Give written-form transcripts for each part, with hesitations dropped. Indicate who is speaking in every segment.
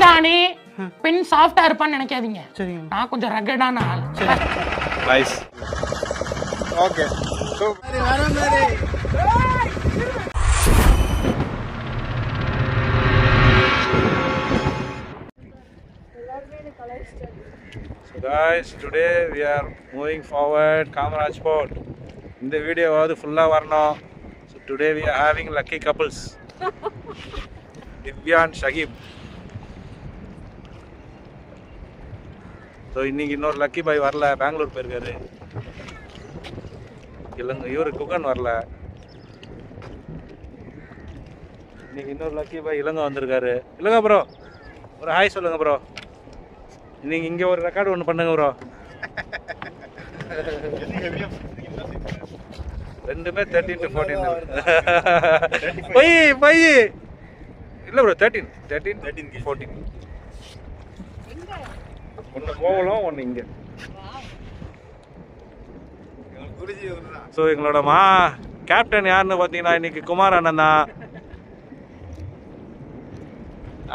Speaker 1: மருதாணி பெண் சாஃப்டா இருப்பான்னு நினைக்காதீங்க.
Speaker 2: சரிங்க.
Speaker 1: நான் கொஞ்சம் ரகடான ஆள்.
Speaker 3: Nice. Okay. So guys, today we are moving forward Kamaraj Fort. இந்த வீடியோவாவது ஃபுல்லாக வரணும். So today we are having lucky couples. Divya and Shagib. So இன்னைக்கு இன்னொரு லக்கி பாய் வரல, பெங்களூர் போயிருக்காரு. இவர் குகன் வரல. இன்னைக்கு இன்னொரு லக்கி பாய் இலங்கை வந்திருக்காரு. இலங்கை ப்ரோ ஒரு ஹாய் சொல்லுங்க ப்ரோ. இன்னைக்கு இங்கே ஒரு ரெக்கார்டு ஒன்று பண்ணுங்க ப்ரோ. ரெண்டுமே 13 to 14. பை இல்லை ப்ரோ 13 14. ஒன்று கோவலம் ஒன்று இங்கே. ஸோ எங்களோட கேப்டன் யாருன்னு பார்த்தீங்கன்னா இன்னைக்கு குமார் அண்ணன் தான்.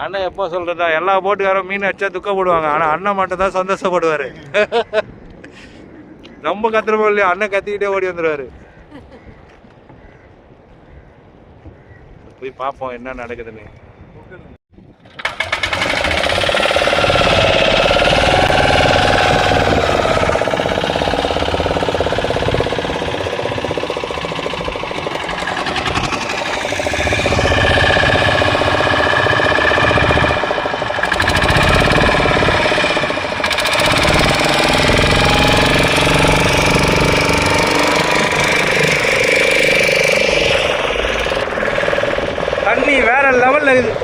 Speaker 3: அண்ணன் எப்போ சொல்றதா, எல்லா போட்டுக்காரும் மீன் அடிச்சா துக்கப்படுவாங்க, ஆனால் அண்ணன் மட்டும் தான் சந்தோஷப்படுவார். நம்ம கத்துறமோ இல்லையா, அண்ணன் கத்திக்கிட்டே ஓடி வந்துடுவாரு. போய் பார்ப்போம் என்ன நடக்குதுன்னு. தண்ணி வேற லெவல்ல இருக்குது.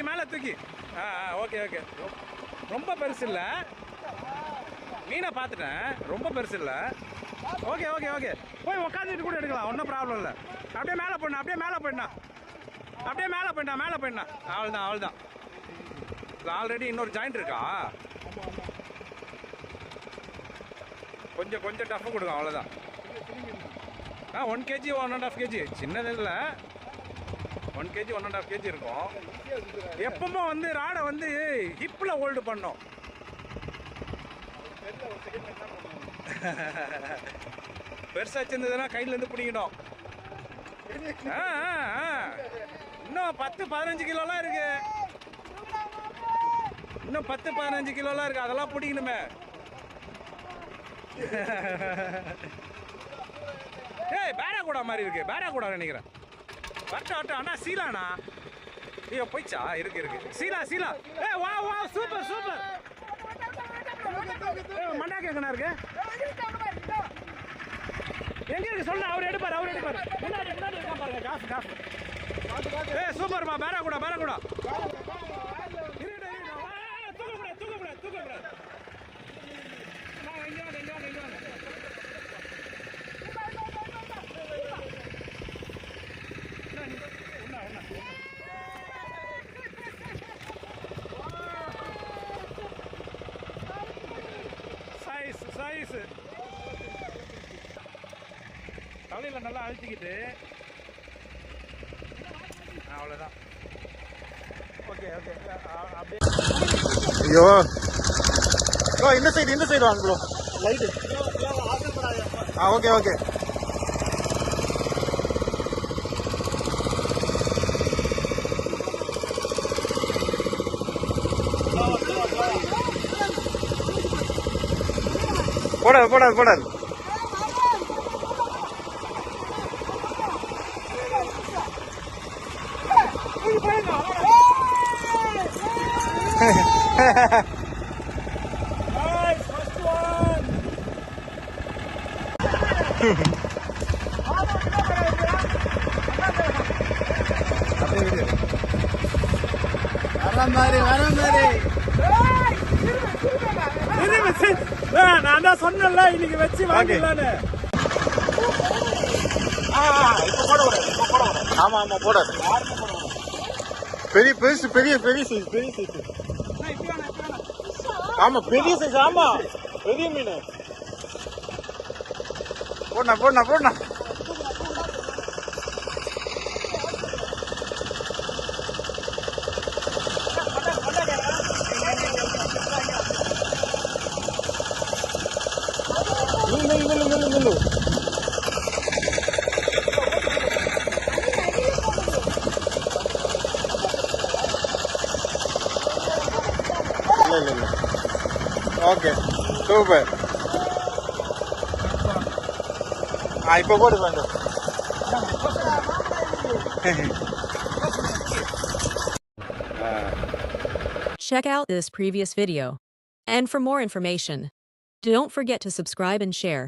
Speaker 3: மேலே தூக்கி ஓகே ரொம்ப பெருசு இல்லை, மீனை பார்த்துட்டேன், ரொம்ப பெருசு இல்லை. ஓகே போய் உட்காந்துட்டு கூட எடுக்கலாம், ஒன்றும் ப்ராப்ளம் இல்லை. அப்படியே மேலே போயிடணும் அவ்வளோதான். ஆல்ரெடி இன்னொரு ஜாயிண்ட் இருக்கா, கொஞ்சம் டஃப் கொடுக்கும், அவ்வளோதான். 1 kg 1.5 kg சின்னது இல்லை, 1 kg 1.5 kg இருக்கும். எப்பவுமே வந்து ராடை வந்து ஹிப்பில் ஹோல்டு பண்ணோம். பெருசாக வச்சிருந்ததுன்னா கையிலேருந்து பிடிக்கணும். இன்னும் 10-15 கிலோலாம் இருக்கு, இன்னும் 10-15 கிலோலாம் இருக்கு, அதெல்லாம் பிடிக்கணுமே. ஏய் பேராக்கூடா மாதிரி இருக்கு, பேராக்கூடா நினைக்கிறேன். வரட்டும் வரட்டும் அண்ணா சீலாண்ணா. ஐயோ போயிச்சா? இருக்கு சீலா சீலா. வா வா சூப்பர் சூப்பர். மண்டாக்கு எங்கண்ணா இருக்கு? எங்க இருக்கு சொல்லு. அவர் எடுப்பார் முன்னாடி இருக்கா பாருங்க. காசு சூப்பர்மா. பேரா கூட தூக்கக்கூடாது. இங்க வாங்க. சைஸ் தலையில் நல்லா அழுத்திக்கிட்டு அவ்வளோதான். ஓகே அப்படியே.
Speaker 2: ஐயோ இந்த சைடு வாங்க ப்ரோ. லைட்டு ஓகே போடாது.
Speaker 3: நான் தான் சொன்னேன்ல இன்னைக்கு வச்சு வாங்கிடலான்னு.
Speaker 2: ஆமா போடாது. பெரிய சைஸ். ஆமா பெரிய சைஸ். ஆமா பெரிய மீன். போடா. நில்லு. இல்ல. Okay super. இப்போ போடு வேண்டும்.
Speaker 4: Check out this previous video. And for more information, don't forget to subscribe and share.